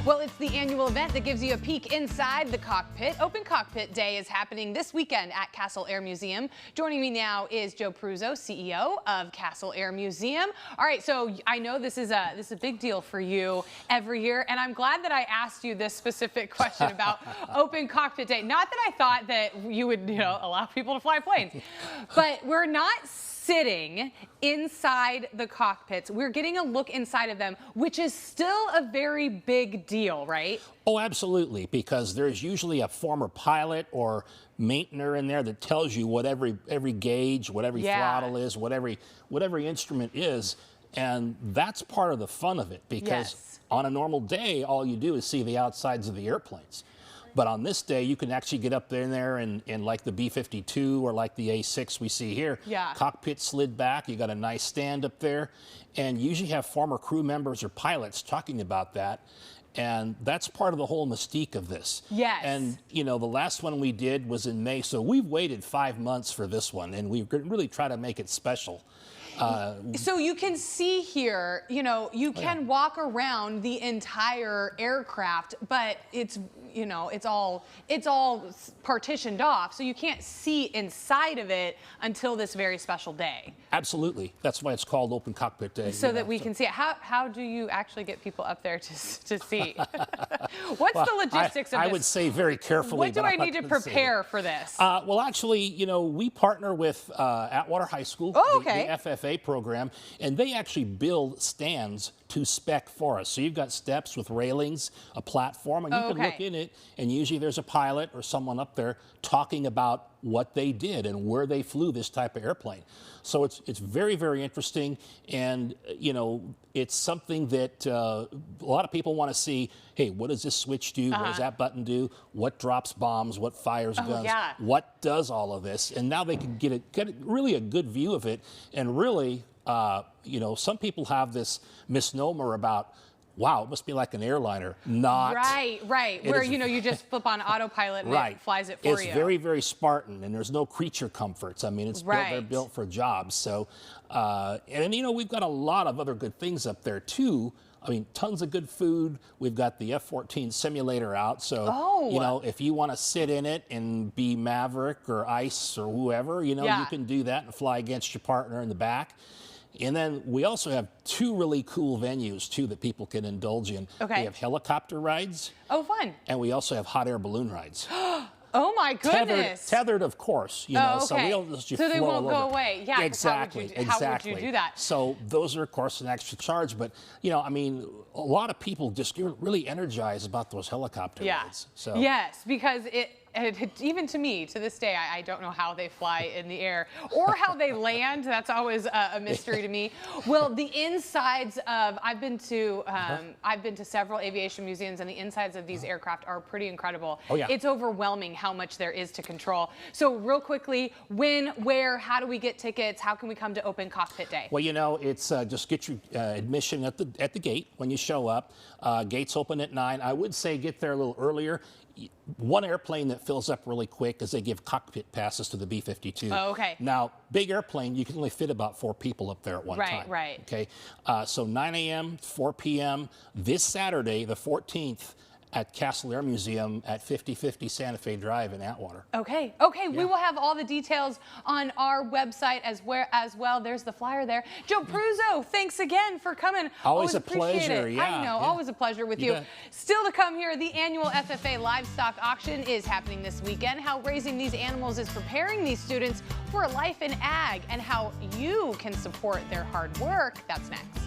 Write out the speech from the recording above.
Well, it's the annual event that gives you a peek inside the cockpit. Open Cockpit Day is happening this weekend at Castle Air Museum. Joining me now is Joe Pruzzo, CEO of Castle Air Museum. All right, so I know this is a big deal for you every year, and I'm glad that I asked you this specific question about Open Cockpit Day. Not that I thought that you would, allow people to fly planes, but we're not sitting inside the cockpits. We're getting a look inside of them, which is still a very big deal, right? Oh, absolutely, because there's usually a former pilot or maintainer in there that tells you what every gauge, what every throttle is, what every instrument is, and that's part of the fun of it, because on a normal day, all you do is see the outsides of the airplanes. But on this day, you can actually get up there and like the B-52 or like the A-6 we see here. Cockpit slid back, you got a nice stand up there, and you usually have former crew members or pilots talking about that. And that's part of the whole mystique of this. And, the last one we did was in May, so we've waited 5 months for this one, and we really try to make it special. So you can see here, you can walk around the entire aircraft, but it's all partitioned off, so you can't see inside of it until this very special day. Absolutely. That's why it's called Open Cockpit Day. So that we can see it. How do you actually get people up there to see? What's the logistics of this? I would say very carefully. What do I need to prepare for this? Well, actually, we partner with Atwater High School, the FFA program, and they actually build stands to spec for us. So you've got steps with railings, a platform, and you can look in it, and usually there's a pilot or someone up there talking about what they did and where they flew this type of airplane. So it's very, very interesting, and it's something that a lot of people want to see. Hey, what does this switch do? What does that button do? What drops bombs? What fires guns? What does all of this? And now they can get really a good view of it, and really, some people have this misnomer about, wow, it must be like an airliner. Not. Right. Where, you just flip on autopilot and it flies it for you. It's very, very Spartan, and there's no creature comforts. I mean, it's they're built for jobs. So, and we've got a lot of other good things up there too. I mean, tons of good food. We've got the F-14 simulator out. So, if you want to sit in it and be Maverick or Ice or whoever, you can do that and fly against your partner in the back. And then we also have 2 really cool venues, too, that people can indulge in. We have helicopter rides. Oh, fun. And we also have hot air balloon rides. Oh, my goodness. Tethered, of course, so we don't just so they won't go away. Yeah, exactly. How would you do that? So those are, of course, an extra charge. But, I mean, a lot of people just get really energized about those helicopter rides. So. Yes, because even to me, to this day, I don't know how they fly in the air or how they land. That's always a mystery to me. Well, the insides of I've been to several aviation museums, and the insides of these aircraft are pretty incredible. It's overwhelming how much there is to control. So real quickly, when, where, how do we get tickets? How can we come to Open Cockpit Day? Well, it's just get your admission at the gate when you show up. Gates open at 9. I would say get there a little earlier. One airplane that fills up really quick is they give cockpit passes to the B-52. Now, big airplane, you can only fit about 4 people up there at one time. Okay. So 9 a.m., 4 p.m. this Saturday, the 14th, at Castle Air Museum at 5050 Santa Fe Drive in Atwater. We will have all the details on our website as well. There's the flyer there. Joe Pruzzo, thanks again for coming. Always a pleasure. I know, always a pleasure with you. Still to come here, the annual FFA livestock auction is happening this weekend. How raising these animals is preparing these students for a life in ag, and how you can support their hard work. That's next.